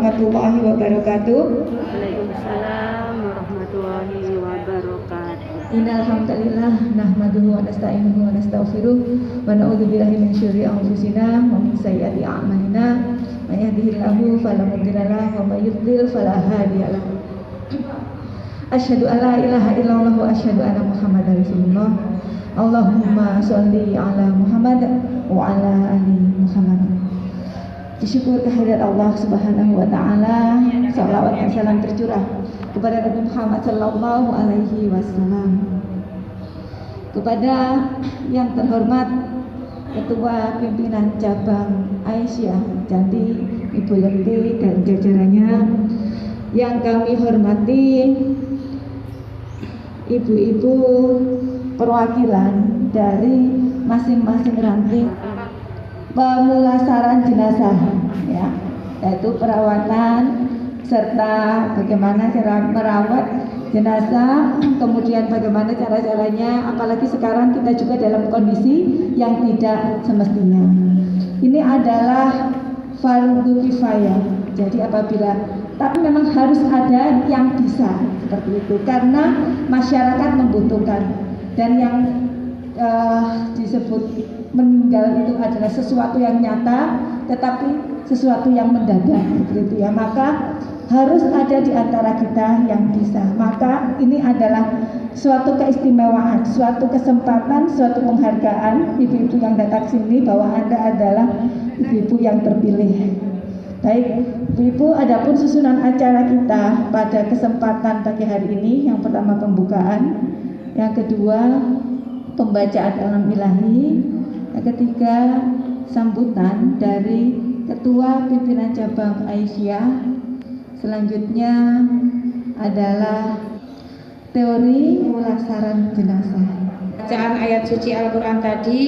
warahmatullahi wabarakatuh. Waalaikumsalam warahmatullahi wabarakatuh. Innal hamdalillah nahmaduhu wa nasta'inuhu wa nastaghfiruh wa na'udzu billahi min syururi anfusina wa min sayyiati a'malina. May yahdihillahu fala mudilla lahu wa may yudlil fala hadiya lahu. Asyhadu an la ilaha illallah wa asyhadu anna Muhammadar Rasulullah. Allahumma sholli ala Muhammad wa ala ali Muhammad. Disyukur kehadirat Allah Subhanahu wa taala, salawat dan salam tercurah kepada Nabi Muhammad sallallahu alaihi wasallam. Kepada yang terhormat Ketua Pimpinan Cabang Aisyah Candi, Ibu Lekti dan jajarannya, yang kami hormati ibu-ibu perwakilan dari masing-masing ranting pemulasaran jenazah, ya, yaitu perawatan serta bagaimana cara merawat jenazah, kemudian bagaimana cara-caranya, apalagi sekarang kita juga dalam kondisi yang tidak semestinya. Ini adalah fardu kifayah. Jadi apabila, tapi memang harus ada yang bisa seperti itu karena masyarakat membutuhkan, dan yang disebut meninggal itu adalah sesuatu yang nyata tetapi sesuatu yang mendadak seperti itu ya, maka harus ada di antara kita yang bisa. Maka ini adalah suatu keistimewaan, suatu kesempatan, suatu penghargaan ibu-ibu yang datang sini bahwa Anda adalah ibu-ibu yang terpilih. Baik, ibu-ibu, adapun susunan acara kita pada kesempatan pagi hari ini, yang pertama pembukaan, yang kedua pembacaan kalam ilahi, yang ketiga sambutan dari Ketua Pimpinan Cabang Aisyah, selanjutnya adalah teori pemulasaran jenazah. Bacaan ayat suci Al-Quran tadi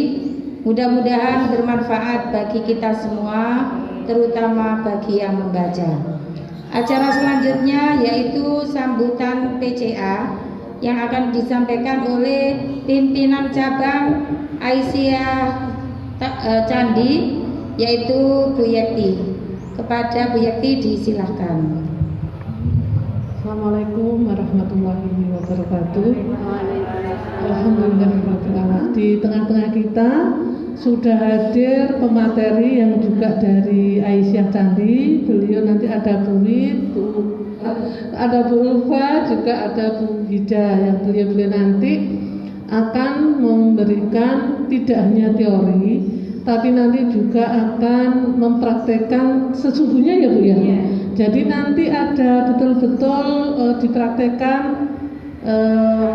mudah-mudahan bermanfaat bagi kita semua, terutama bagi yang membaca. Acara selanjutnya yaitu sambutan PCA yang akan disampaikan oleh pimpinan cabang Aisyah Candi, yaitu Bu Yekti. Kepada Bu Yekti disilahkan. Assalamualaikum warahmatullahi wabarakatuh. Alhamdulillah, di tengah-tengah kita sudah hadir pemateri yang juga dari Aisyah Candi. Beliau nanti ada Bu Wid, ada Bu Ulfa, juga ada Bu Hida, yang beliau nanti akan memberikan tidak hanya teori, tapi nanti juga akan mempraktekkan sesungguhnya ya Bu ya. Jadi nanti ada betul-betul dipraktekkan,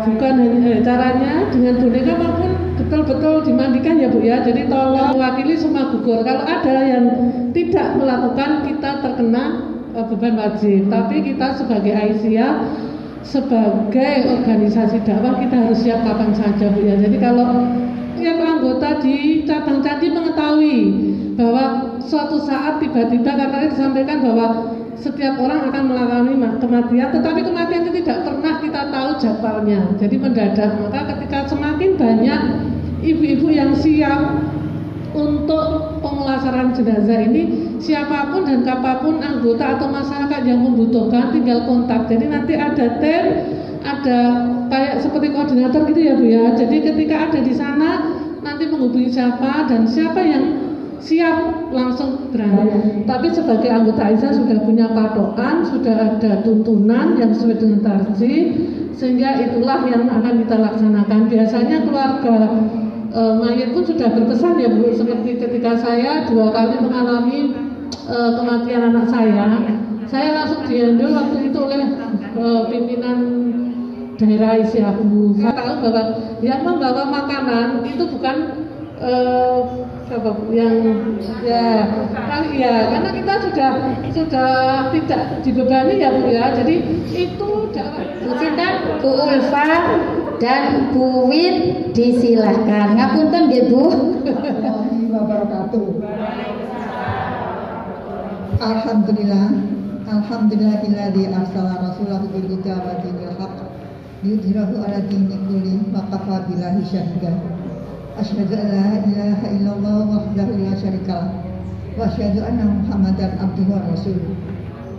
bukan hanya caranya dengan boneka maupun betul-betul dimandikan ya Bu ya. Jadi tolong mewakili semua gugur. Kalau ada yang tidak melakukan, kita terkena beban wajib. Tapi kita sebagai Aisyah, sebagai organisasi dakwah, kita harus siap kapan saja Bu ya. Jadi kalau tiap anggota di cabang Candi mengetahui bahwa suatu saat tiba-tiba, karena disampaikan bahwa setiap orang akan mengalami kematian, tetapi kematian itu tidak pernah kita tahu jadwalnya, jadi mendadak. Maka ketika semakin banyak ibu-ibu yang siap untuk pemulasaran jenazah ini, siapapun dan kapanpun anggota atau masyarakat yang membutuhkan tinggal kontak. Jadi nanti ada tim, ada kayak seperti koordinator gitu ya Bu ya. Jadi ketika ada di sana nanti menghubungi siapa dan siapa yang siap langsung berangkat. Tapi sebagai anggota Aisyah sudah punya patokan, sudah ada tuntunan yang sesuai dengan tarjih, sehingga itulah yang akan kita laksanakan. Biasanya keluarga mayit pun sudah berpesan ya Bu, seperti ketika saya 2 kali mengalami kematian anak saya langsung dihandle waktu itu oleh pimpinan daerah Aisyah Bu. Saya tahu bahwa yang membawa makanan itu bukan yang karena kita sudah tidak dibebani ya Bu ya. Jadi itu Bu Cinta, Bu Ulfa dan Bu Wid disilahkan. Ngapunten nggih Bu. Alhamdulillah, alhamdulillahilladzi arsala rasulahu bil huda wa dinil haqq liyudhhirahu 'ala dini kulli wa kafa billahi shahida. Asyhadu an la ilaha illallah wahdahu la syarika lah wa asyhadu anna Muhammadan abduhu wa rasuluh.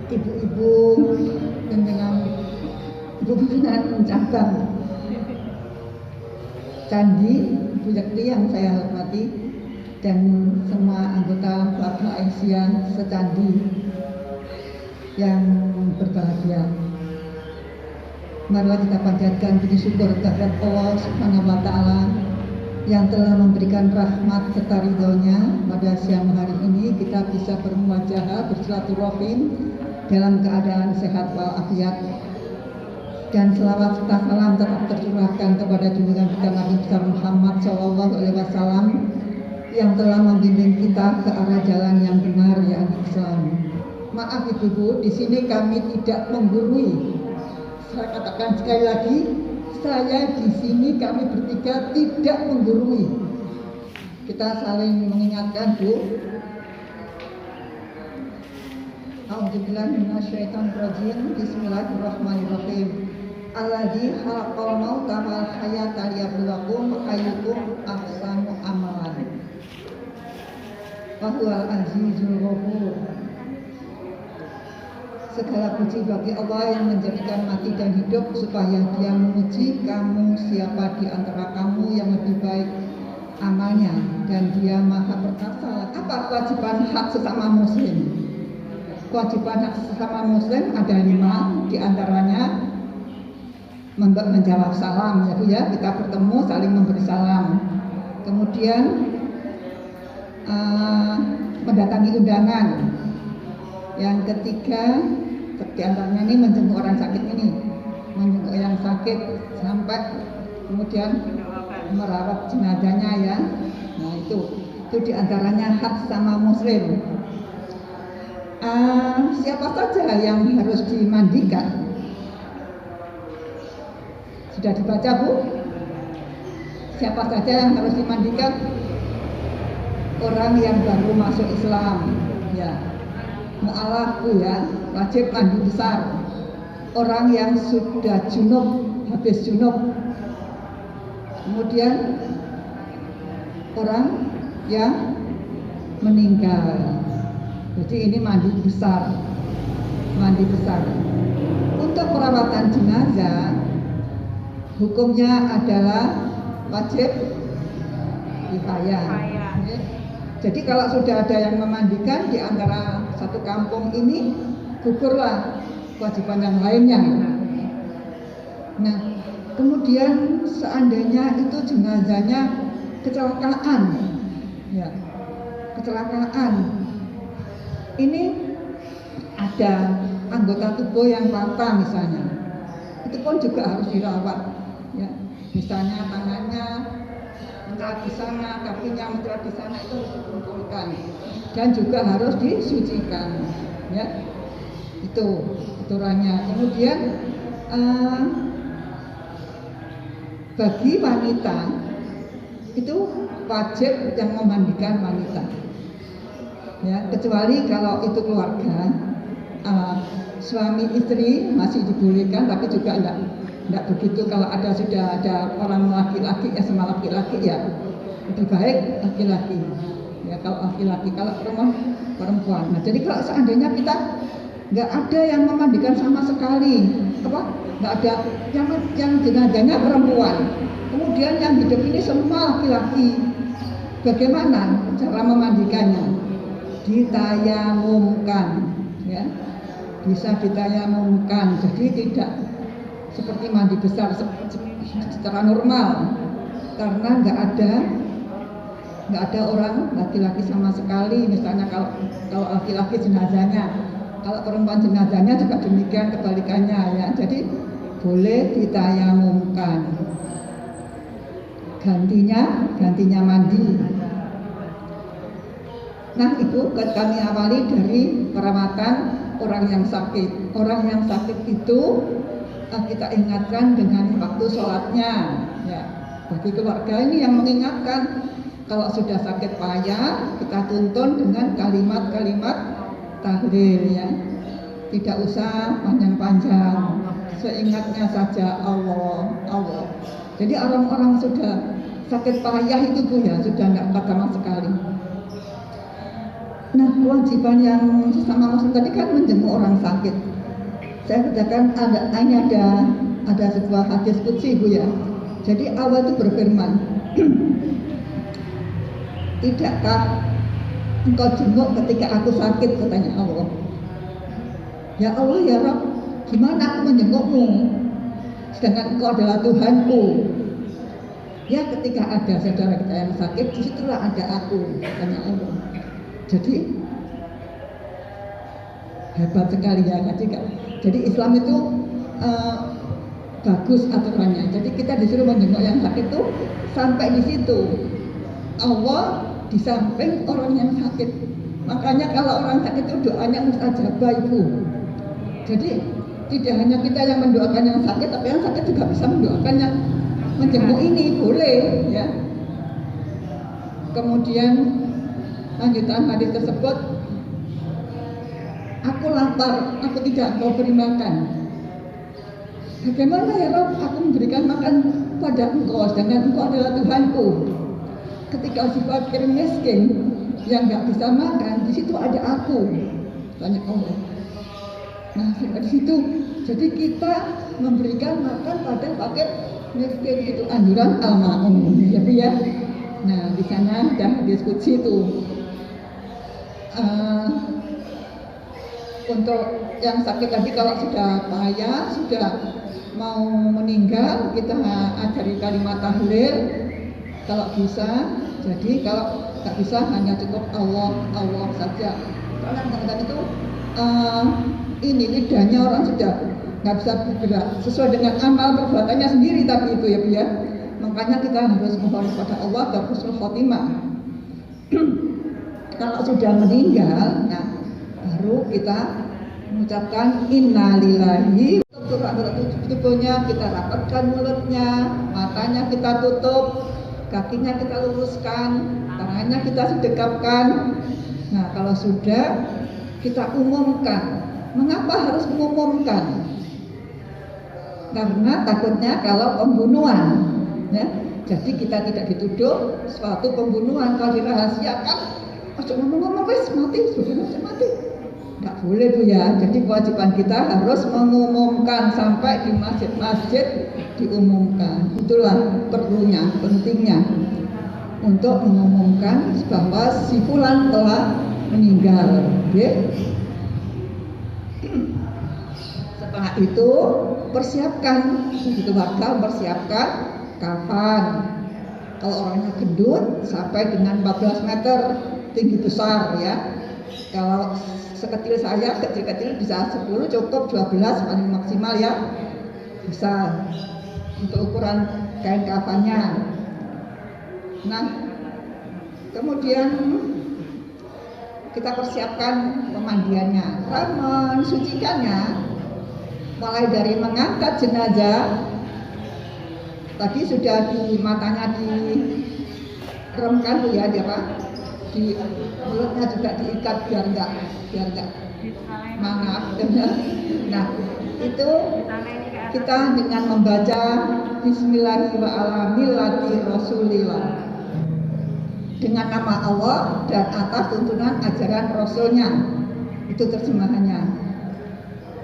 ibu-ibu pimpinan cabang Candi Bu Yakti yang saya hormati, dan semua anggota keluarga Aisyah secandi yang berbahagia. Marilah kita panjatkan puji syukur kehadirat Allah Subhanahu wa Ta'ala yang telah memberikan rahmat serta ridhonya pada siang hari ini kita bisa bermuajahah, bersilaturahim dalam keadaan sehat walafiat, dan selawat serta salam tetap tercurahkan kepada junjungan kita Nabi besar Muhammad SAW yang telah membimbing kita ke arah jalan yang benar, yakni Islam. Maaf ibu-ibu, di sini kami tidak menggurui. Saya katakan sekali lagi, saya di sini kami bertiga tidak menggurui. Kita saling mengingatkan, Bu. A'udzubillahi minasyaitonirrajim. Bismillahirrahmanirrahim. Alladzi khalaqal mauta wal hayata liyabluwakum ayyukum ahsanu amalan. Wa huwal azizul ghafur. Segala puji bagi Allah yang menjadikan mati dan hidup supaya Dia menguji kamu siapa di antara kamu yang lebih baik amalnya, dan Dia Maha Perkasa. Apa kewajiban hak sesama muslim? Kewajiban hak sesama muslim ada 5, di antaranya menjawab salam, ya Bu ya, kita bertemu saling memberi salam. Kemudian mendatangi undangan. Yang ketiga, di antaranya ini menjenguk orang sakit ini, menjenguk yang sakit sampai kemudian merawat jenazahnya ya. Nah itu di antaranya hak sama muslim. Siapa saja yang harus dimandikan? Sudah dibaca Bu? Siapa saja yang harus dimandikan? Orang yang baru masuk Islam, ya. Mu'alaf Bu ya, wajib mandi besar. Orang yang sudah junub, habis junub. Kemudian orang yang meninggal. Jadi ini mandi besar. Mandi besar. Untuk perawatan jenazah, hukumnya adalah wajib kifayah. Jadi kalau sudah ada yang memandikan di antara satu kampung ini, gugurlah kewajiban yang lainnya. Nah, kemudian seandainya itu jenazahnya kecelakaan, ya, kecelakaan. Ini ada anggota tubuh yang patah misalnya, itu pun juga harus dirawat, ya. Misalnya tangannya mencelat di sana, kakinya mencelat di sana, itu harus dikumpulkan dan juga harus disucikan, ya. Itu aturannya. Kemudian bagi wanita itu wajib yang memandikan wanita, ya, kecuali kalau itu keluarga, suami istri masih dibolehkan, tapi juga enggak begitu. Kalau sudah ada orang laki-laki ya sama laki-laki ya lebih baik laki-laki, ya, kalau laki-laki, kalau perempuan. Nah jadi kalau seandainya kita nggak ada yang memandikan sama sekali, nggak ada yang jenazahnya perempuan, kemudian yang hidup ini semua laki-laki, bagaimana cara memandikannya? Ditayamumkan, ya, bisa ditayamumkan. Jadi tidak seperti mandi besar secara normal, karena nggak ada orang laki-laki sama sekali. Misalnya kalau laki-laki jenazahnya, kalau perempuan jenazahnya juga demikian, kebalikannya ya. Jadi boleh ditayamumkan. Gantinya mandi. Nah itu kami awali dari perawatan orang yang sakit. Orang yang sakit itu kita ingatkan dengan waktu sholatnya, ya. Bagi keluarga ini yang mengingatkan, kalau sudah sakit payah kita tuntun dengan kalimat-kalimat tahlil, ya. Tidak usah panjang-panjang, seingatnya saja Allah, Allah. Jadi orang-orang sudah sakit payah itu Bu ya, sudah nggak kuat sama sekali. Nah kewajiban yang sesama muslim tadi kan menjenguk orang sakit. Saya katakan ada sebuah hadis qudsi Bu ya. Jadi Allah itu berfirman, tidakkah engkau jenguk ketika aku sakit, katanya Allah. Ya Allah ya Rabb, gimana aku menjengukmu sedangkan engkau adalah Tuhanku. Ya ketika ada saudara kita yang sakit, disitulah ada aku, katanya Allah. Jadi hebat sekali ya. Jadi Islam itu bagus aturannya. Jadi kita disuruh menjenguk yang sakit itu sampai di situ. Allah di samping orang yang sakit. Makanya kalau orang sakit itu doanya mustajabah Ibu. Jadi tidak hanya kita yang mendoakan yang sakit, tapi yang sakit juga bisa mendoakan yang menjenguk ini, boleh ya. Kemudian lanjutan hadis tersebut, aku lapar, aku tidak mau beri makan. Bagaimana ya Rob, aku memberikan makan pada engkau, sedangkan engkau adalah Tuhanku. Ketika si fakir miskin yang nggak bisa makan, di situ ada aku, tanya Allah. Nah sampai di situ, jadi kita memberikan makan pada fakir miskin itu anjuran al-ma'un, ya. Nah di sana ada hadis qudsi itu. Untuk yang sakit tadi kalau sudah payah, sudah mau meninggal, kita ajari kalimat tahlil kalau bisa. Jadi kalau nggak bisa hanya cukup Allah saja. Karena kadang-kadang itu ini lidahnya orang sudah nggak bisa bergerak sesuai dengan amal perbuatannya sendiri, tapi itu ya Bu ya. Makanya kita harus mohon kepada Allah agar husnul khotimah. Kalau sudah meninggal, nah baru kita mengucapkan innalillahi. Tubuhnya kita rapatkan, mulutnya, matanya kita tutup, kakinya kita luruskan, tangannya kita sedekapkan. Nah kalau sudah, kita umumkan. Mengapa harus mengumumkan? Karena takutnya kalau pembunuhan, ya. Jadi kita tidak dituduh suatu pembunuhan. Kalau dirahasiakan, ngomong wes mati, sudah mati. Nggak boleh Bu ya. Jadi kewajiban kita harus mengumumkan sampai di masjid-masjid diumumkan. Itulah perlunya, pentingnya untuk mengumumkan bahwa si fulan telah meninggal. Okay? Setelah itu persiapkan, begitu warga mempersiapkan kafan. Kalau orangnya gendut sampai dengan 14 meter tinggi besar ya. Kalau sekecil saya, kecil-kecil bisa 10 cukup, 12 paling maksimal ya. Bisa untuk ukuran kain kafannya. Nah, kemudian kita persiapkan pemandiannya, mensucikannya, mulai dari mengangkat jenazah. Tadi sudah di matanya diremkan Bu ya, di mulutnya juga diikat biar enggak mangap. Nah itu kita dengan membaca Bismillahirrahmanirrahim dengan nama Allah dan atas tuntunan ajaran Rasulnya, itu terjemahannya.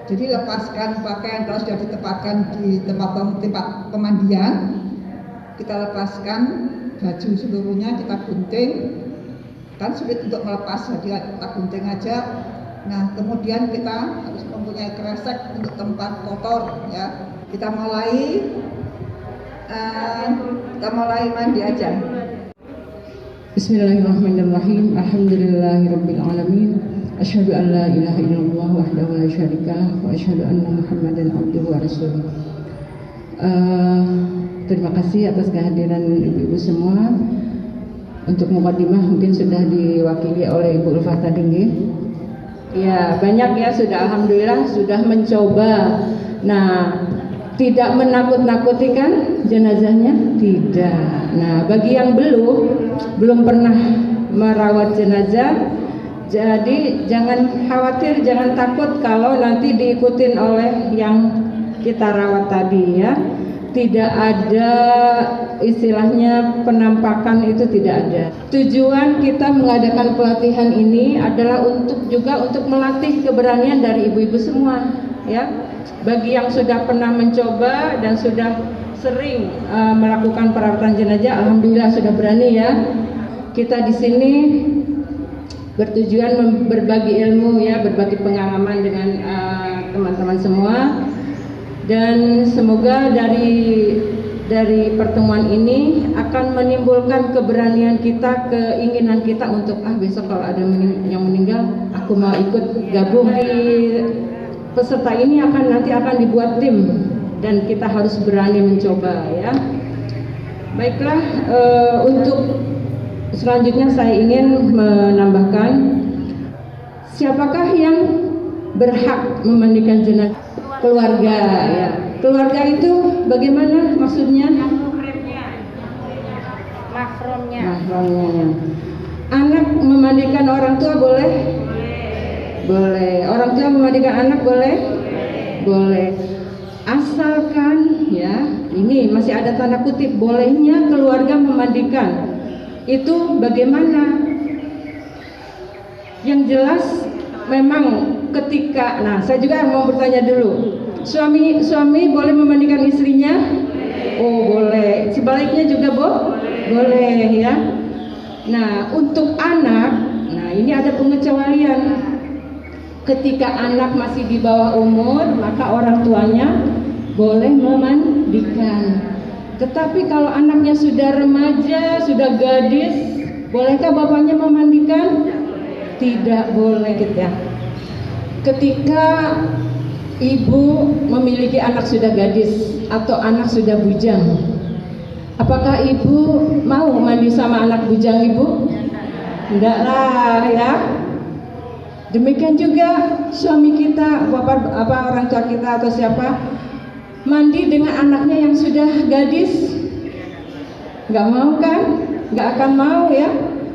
Jadi lepaskan pakaian kalau sudah ditempatkan di tempat pemandian, kita lepaskan baju seluruhnya, kita gunting. Kan sulit untuk melepas, jadi kita gunting aja. Nah kemudian kita harus mempunyai kresek untuk tempat kotor ya. Kita mulai mandi aja. Bismillahirrahmanirrahim. Alhamdulillahirabbil alamin. Asyhadu an la ilaha illallah wahdahu la syarikalah wa asyhadu anna Muhammadan abduhu wa rasuluh. Terima kasih atas kehadiran ibu-ibu semua. Untuk mukadimah mungkin sudah diwakili oleh Ibu Ulfa tadi. Ya, banyak ya sudah, alhamdulillah sudah mencoba. Nah, tidak menakut-nakuti kan jenazahnya? Tidak. Nah, bagi yang belum pernah merawat jenazah, jadi jangan khawatir, jangan takut kalau nanti diikutin oleh yang kita rawat tadi ya. tidak ada istilahnya penampakan, itu tidak ada. Tujuan kita mengadakan pelatihan ini adalah juga untuk melatih keberanian dari ibu-ibu semua, ya. Bagi yang sudah pernah mencoba dan sudah sering melakukan perawatan jenazah, alhamdulillah sudah berani ya. Kita di sini bertujuan berbagi ilmu ya, berbagi pengalaman dengan teman-teman semua. Dan semoga dari pertemuan ini akan menimbulkan keberanian kita, keinginan kita untuk besok kalau ada yang meninggal, aku mau ikut gabung. Di peserta ini nanti akan dibuat tim dan kita harus berani mencoba ya. Baiklah, untuk selanjutnya saya ingin menambahkan, siapakah yang berhak memandikan jenazah? Keluarga ya. Keluarga itu bagaimana maksudnya? Mahramnya. Anak memandikan orang tua boleh? Boleh. Orang tua memandikan anak boleh? Boleh. Asalkan ya, ini masih ada tanda kutip bolehnya keluarga memandikan. Itu bagaimana? Yang jelas memang ketika, saya juga mau bertanya dulu, suami boleh memandikan istrinya? Oh boleh. Sebaliknya juga boleh ya. Nah untuk anak, ini ada pengecualian. Ketika anak masih di bawah umur, maka orang tuanya boleh memandikan. Tetapi kalau anaknya sudah remaja, sudah gadis, bolehkah bapaknya memandikan? Tidak boleh gitu ya. Ketika ibu memiliki anak sudah gadis atau anak sudah bujang, apakah ibu mau mandi sama anak bujang ibu? Enggak lah ya. Demikian juga suami kita, orang tua kita atau siapa, mandi dengan anaknya yang sudah gadis, nggak mau kan? Nggak akan mau ya.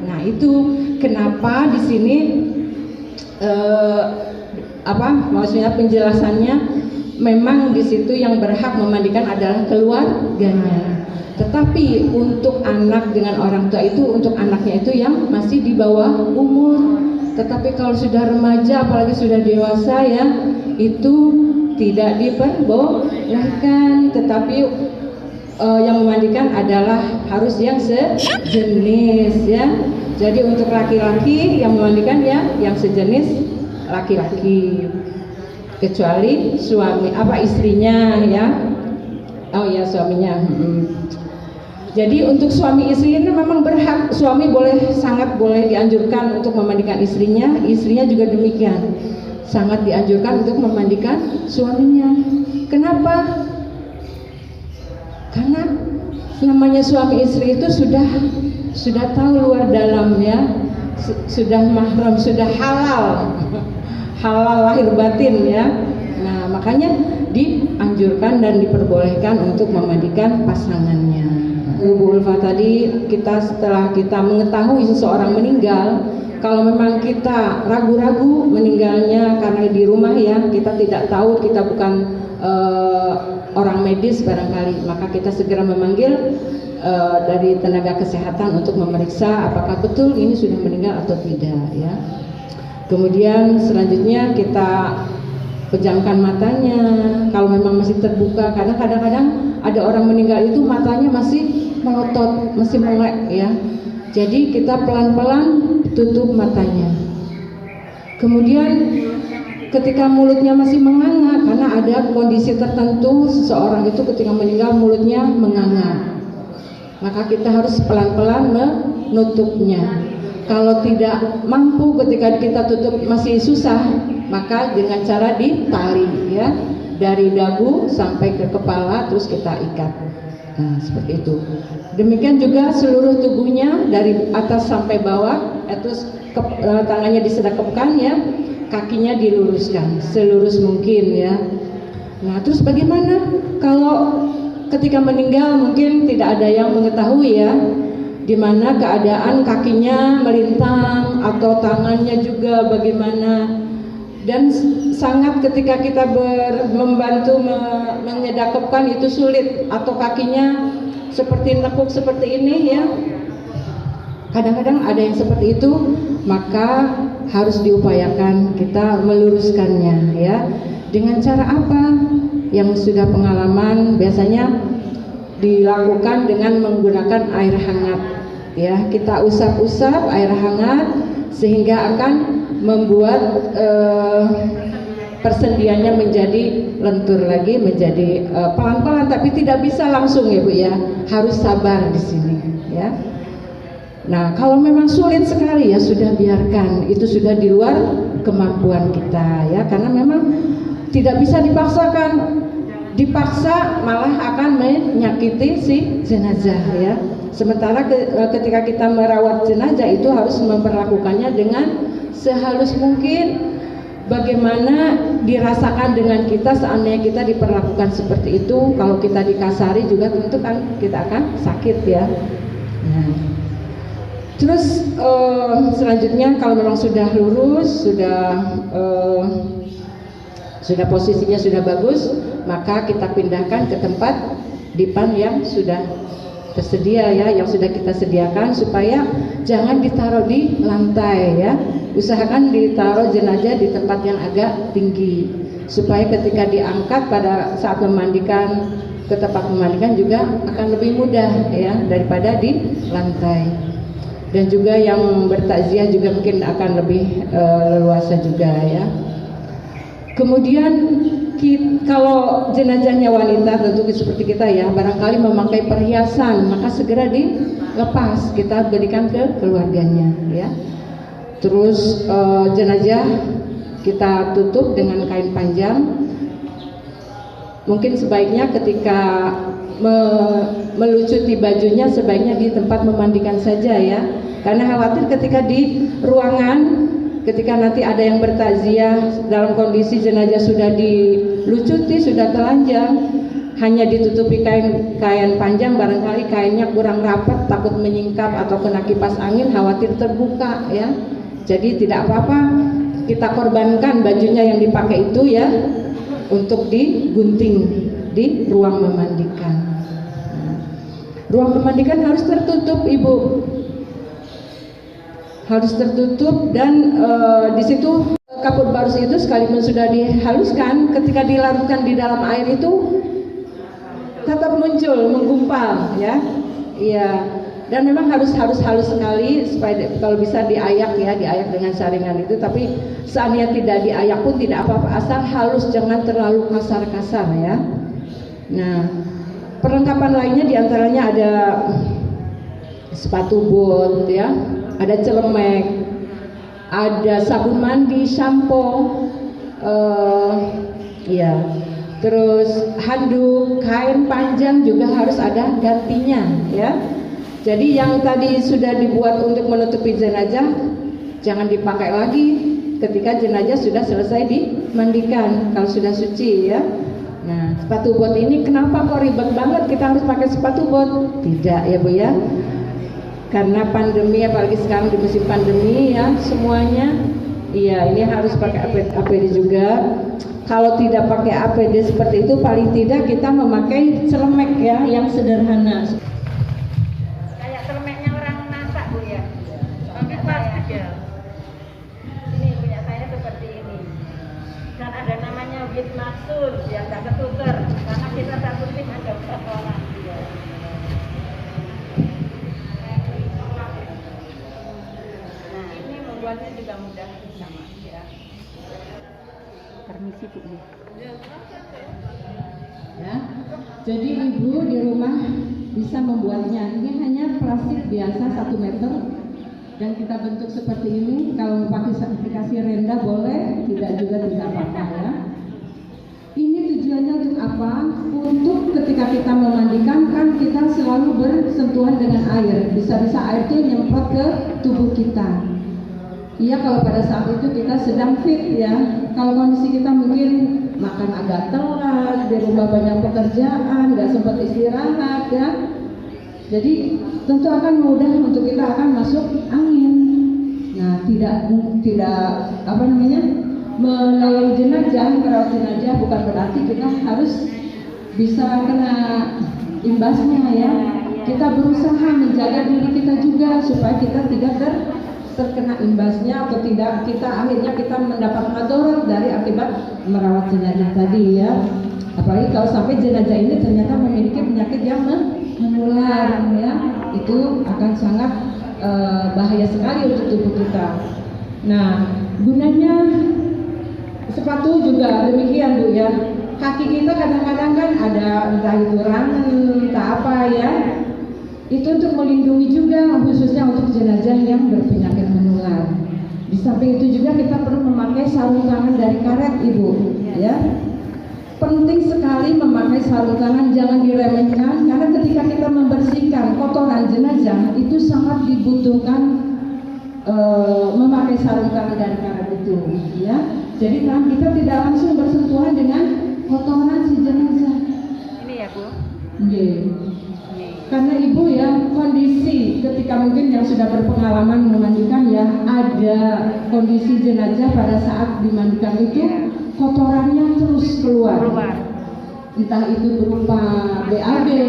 Nah itu kenapa di sini maksudnya penjelasannya memang di situ yang berhak memandikan adalah keluarganya. Tetapi untuk anak dengan orang tua itu, untuk anaknya itu yang masih di bawah umur. Tetapi kalau sudah remaja, apalagi sudah dewasa ya, itu tidak diperbolehkan. Tetapi yang memandikan adalah harus yang sejenis ya. Jadi untuk laki-laki yang memandikan ya yang sejenis laki-laki, kecuali istrinya ya. Oh ya suaminya. Jadi untuk suami istri ini memang berhak, suami sangat boleh dianjurkan untuk memandikan istrinya juga demikian, sangat dianjurkan untuk memandikan suaminya. Kenapa? Karena namanya suami istri itu sudah tahu luar dalam ya, sudah mahram, sudah halal lahir batin ya. Nah makanya dianjurkan dan diperbolehkan untuk memandikan pasangannya. Bu Ulfa tadi, setelah kita mengetahui seseorang meninggal, kalau memang kita ragu-ragu meninggalnya karena di rumah ya, kita tidak tahu, kita bukan orang medis barangkali, maka kita segera memanggil dari tenaga kesehatan untuk memeriksa apakah betul ini sudah meninggal atau tidak ya. Kemudian selanjutnya kita pejamkan matanya kalau memang masih terbuka, karena kadang-kadang ada orang meninggal itu matanya masih melotot, masih melek ya. Jadi kita pelan-pelan tutup matanya. Kemudian ketika mulutnya masih menganga, karena ada kondisi tertentu seseorang itu ketika meninggal mulutnya menganga, maka kita harus pelan-pelan menutupnya. Kalau tidak mampu ketika kita tutup masih susah, maka dengan cara ditali ya, dari dagu sampai ke kepala terus kita ikat. Nah seperti itu. Demikian juga seluruh tubuhnya dari atas sampai bawah, terus tangannya disedekapkan ya, kakinya diluruskan selurus mungkin ya. Nah terus bagaimana kalau ketika meninggal mungkin tidak ada yang mengetahui ya, di mana keadaan kakinya melintang atau tangannya juga bagaimana. dan sangat ketika kita membantu menyedakapkan itu sulit, atau kakinya seperti nekuk seperti ini ya, kadang-kadang ada yang seperti itu, maka harus diupayakan kita meluruskannya ya. Dengan cara apa? Yang sudah pengalaman biasanya dilakukan dengan menggunakan air hangat ya. Kita usap-usap air hangat sehingga akan membuat persendiannya menjadi lentur lagi, menjadi pelan-pelan, tapi tidak bisa langsung ya Bu ya, harus sabar di sini ya. Nah, kalau memang sulit sekali ya sudah biarkan, itu sudah di luar kemampuan kita ya, karena memang tidak bisa dipaksakan. Dipaksa malah akan menyakiti si jenazah ya. Sementara ketika kita merawat jenazah itu harus memperlakukannya dengan sehalus mungkin, bagaimana dirasakan dengan kita seandainya kita diperlakukan seperti itu. Kalau kita dikasari juga tentu kan kita akan sakit ya. Nah, terus selanjutnya kalau memang sudah lurus, sudah posisinya sudah bagus, maka kita pindahkan ke tempat dipan yang sudah tersedia ya, yang sudah kita sediakan, supaya jangan ditaruh di lantai ya. Usahakan ditaruh jenazah di tempat yang agak tinggi, supaya ketika diangkat pada saat memandikan ke tempat memandikan juga akan lebih mudah ya daripada di lantai. Dan juga yang bertakziah juga mungkin akan lebih leluasa juga ya. Kemudian kalau jenazahnya wanita tentu seperti kita ya, barangkali memakai perhiasan, maka segera dilepas, kita berikan ke keluarganya ya. Terus jenazah kita tutup dengan kain panjang. Mungkin sebaiknya ketika melucuti bajunya sebaiknya di tempat memandikan saja ya, karena khawatir ketika di ruangan, ketika nanti ada yang bertakziah dalam kondisi jenazah sudah dilucuti, sudah telanjang, hanya ditutupi kain panjang, barangkali kainnya kurang rapat, takut menyingkap atau kena kipas angin, khawatir terbuka ya. Jadi tidak apa-apa, kita korbankan bajunya yang dipakai itu ya untuk digunting di ruang memandikan. Nah, ruang memandikan harus tertutup Ibu, harus tertutup, dan di situ kapur barus itu sekalipun sudah dihaluskan, ketika dilarutkan di dalam air itu tetap muncul, menggumpal ya. Iya. Dan memang harus halus sekali supaya kalau bisa diayak ya, diayak dengan saringan itu. Tapi seandainya tidak diayak pun tidak apa-apa, asal halus, jangan terlalu kasar-kasar ya. Nah, perlengkapan lainnya diantaranya ada sepatu bot ya, ada celemek, ada sabun mandi, sampo, ya, terus handuk, kain panjang juga harus ada gantinya ya. Jadi yang tadi sudah dibuat untuk menutupi jenazah jangan dipakai lagi ketika jenazah sudah selesai dimandikan, kalau sudah suci ya. Nah, sepatu bot ini kenapa kok ribet banget kita harus pakai sepatu bot? Tidak ya Bu ya, karena pandemi, apalagi sekarang di musim pandemi ya, semuanya iya ini harus pakai APD juga. Kalau tidak pakai APD seperti itu, paling tidak kita memakai celemek ya yang sederhana. Kayak celemeknya orang masak Bu ya, tapi plastik ya. Ini punya saya seperti ini, dan ada namanya wit maksud yang tak ketuker, karena kita satu tim ada 4 orang. Nah, ini membuatnya juga mudah sama ya. Permisi Bu Ya. Jadi Ibu di rumah bisa membuatnya. Ini hanya plastik biasa 1 meter dan kita bentuk seperti ini. Kalau pakai sertifikasi Renda boleh, tidak juga tidak apa-apa ya. Ini tujuannya untuk apa? Untuk ketika kita memandikan kan kita selalu bersentuhan dengan air. Bisa-bisa air itu nyemprot ke tubuh kita. Iya, kalau pada saat itu kita sedang fit ya. Kalau kondisi kita mungkin makan agak telat, di rumah banyak pekerjaan, nggak sempat istirahat ya. Jadi tentu akan mudah untuk kita akan masuk angin. Nah, tidak menolong jenazah, merawat jenazah bukan berarti kita harus bisa kena imbasnya ya. Kita berusaha menjaga diri kita juga supaya kita tidak terkena imbasnya atau tidak akhirnya kita mendapat madarat dari akibat merawat jenazah tadi ya. Apalagi kalau sampai jenazah ini ternyata memiliki penyakit yang menular ya, itu akan sangat bahaya sekali untuk tubuh kita. Nah, gunanya sepatu juga demikian Bu ya. Kaki kita kadang-kadang kan ada entah itu rangen, entah apa ya. Itu untuk melindungi juga khususnya untuk jenazah yang berpenyakit menular. Di samping itu juga kita perlu memakai sarung tangan dari karet Ibu ya. Penting sekali memakai sarung tangan, jangan diremehkan karena ketika kita membersihkan kotoran jenazah itu sangat dibutuhkan memakai sarung tangan dari karet itu ya. Jadi tangan kita tidak langsung bersentuhan dengan kotoran si jenazah. Ini ya Bu. Okay. Karena Ibu ya kondisi ketika mungkin yang sudah berpengalaman memandikan ya, ada kondisi jenazah pada saat dimandikan itu kotorannya terus keluar. Entah itu berupa BAB ya,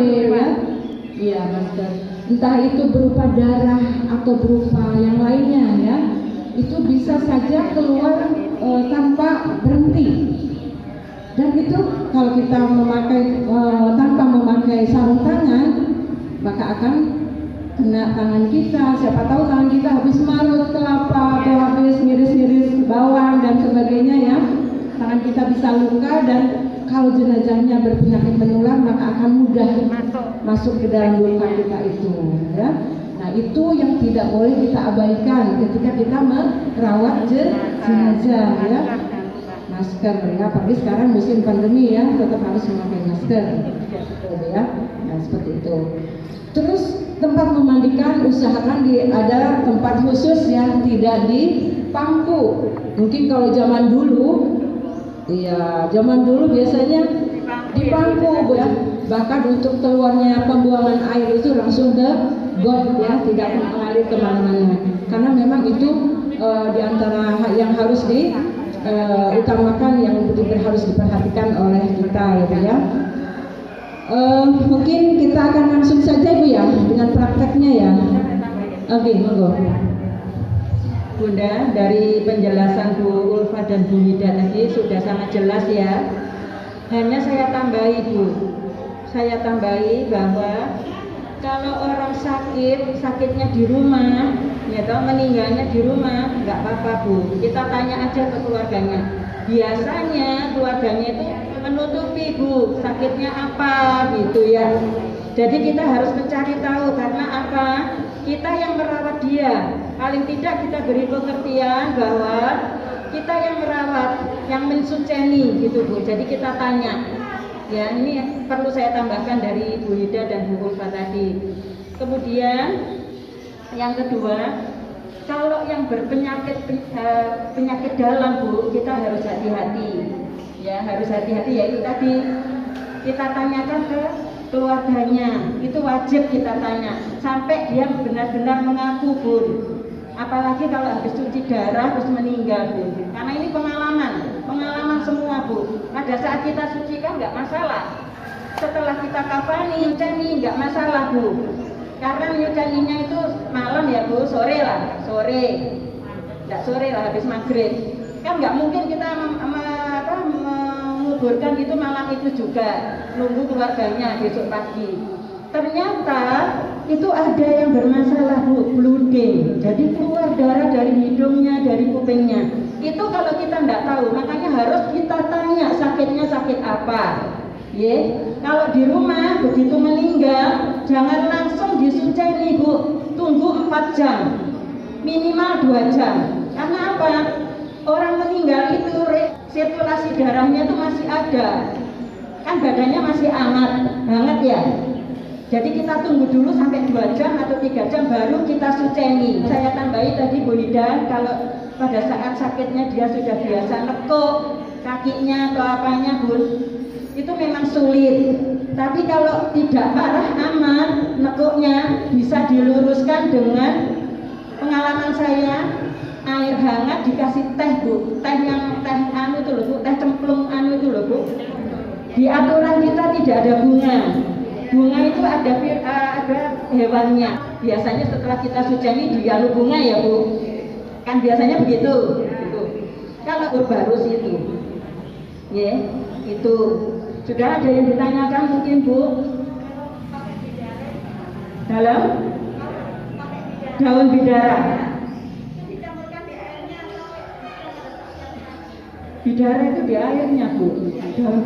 iya masker. Entah itu berupa darah atau berupa yang lainnya ya, itu bisa saja keluar tanpa berhenti. Dan itu kalau kita memakai tanpa memakai sarung tangan, maka akan kena tangan kita. Siapa tahu tangan kita habis marut kelapa atau habis ngiris-ngiris bawang dan sebagainya ya. Tangan kita bisa luka dan kalau jenazahnya berpenyakit menular maka akan mudah masuk ke dalam luka kita itu ya. Nah itu yang tidak boleh kita abaikan ketika kita merawat jenazah ya. Masker ya, apalagi sekarang musim pandemi ya, tetap harus memakai masker ya. Nah seperti itu. Terus tempat memandikan usahakan ada tempat khusus yang tidak di pangku. Mungkin kalau zaman dulu, iya zaman dulu biasanya di pangku ya. Bahkan untuk keluarnya pembuangan air itu langsung ke got ya, tidak mengalir kemana-mana. Karena memang itu di antara yang harus utamakan yang betul-betul harus diperhatikan oleh kita ya. Mungkin kita akan langsung saja Bu ya dengan prakteknya ya. Oke, monggo. Bunda, dari penjelasan Bu Ulfa dan Bu Hida tadi sudah sangat jelas ya. Hanya saya tambahi Bu, saya tambahi bahwa kalau orang sakitnya di rumah, ya toh meninggalnya di rumah, nggak apa-apa Bu. Kita tanya aja ke keluarganya. Biasanya keluarganya itu menutupi Bu, sakitnya apa gitu ya. Jadi kita harus mencari tahu karena apa? Kita yang merawat dia. Paling tidak kita beri pengertian bahwa kita yang merawat, yang mensuceni gitu Bu. Jadi kita tanya. Ya, ini perlu saya tambahkan dari Bu Hida dan Bu Ulfa tadi. Kemudian yang kedua, kalau yang berpenyakit penyakit dalam Bu, kita harus hati-hati. Ya, harus hati-hati yaitu tadi kita tanyakan ke keluarganya. Itu wajib kita tanya sampai dia benar-benar mengaku Bu. Apalagi kalau habis cuci darah terus meninggal Bu. Karena ini pengalaman semua Bu. Pada saat kita suci kan nggak masalah. Setelah kita kafani, nyuceni nggak masalah Bu. Karena nyuceninya itu malam ya Bu, sore. Nggak sore lah habis maghrib. Kan nggak mungkin kita menguburkan itu malam itu juga. Nunggu keluarganya besok pagi. Ternyata itu ada yang bermasalah Bu, bleeding. Jadi keluar darah dari hidungnya, dari kupingnya. Itu kalau kita nggak tahu, makanya harus kita tanya sakitnya sakit apa. Kalau di rumah begitu meninggal, jangan langsung disuceni Bu. Tunggu 4 jam, minimal 2 jam. Karena apa? Orang meninggal itu sirkulasi darahnya itu masih ada. Kan badannya masih hangat ya. Jadi kita tunggu dulu sampai 2 jam atau 3 jam baru kita suceni. Saya tambahi tadi Bu Hida, kalau pada saat sakitnya dia sudah biasa nekuk kakinya atau apanya Bu, itu memang sulit. Tapi kalau tidak parah amat nekuknya bisa diluruskan dengan pengalaman saya, air hangat dikasih teh Bu, teh anu itu loh Bu, teh cemplung anu itu loh Bu. Di aturan kita tidak ada bunga. Bunga itu ada hewannya. Biasanya setelah kita sujani digalu bunga ya Bu. Kan biasanya begitu. Gitu. Kalau berbarus itu, ya itu sudah ada yang ditanyakan mungkin Bu. Dalam daun bidara. Bidara itu di airnya Bu. Daun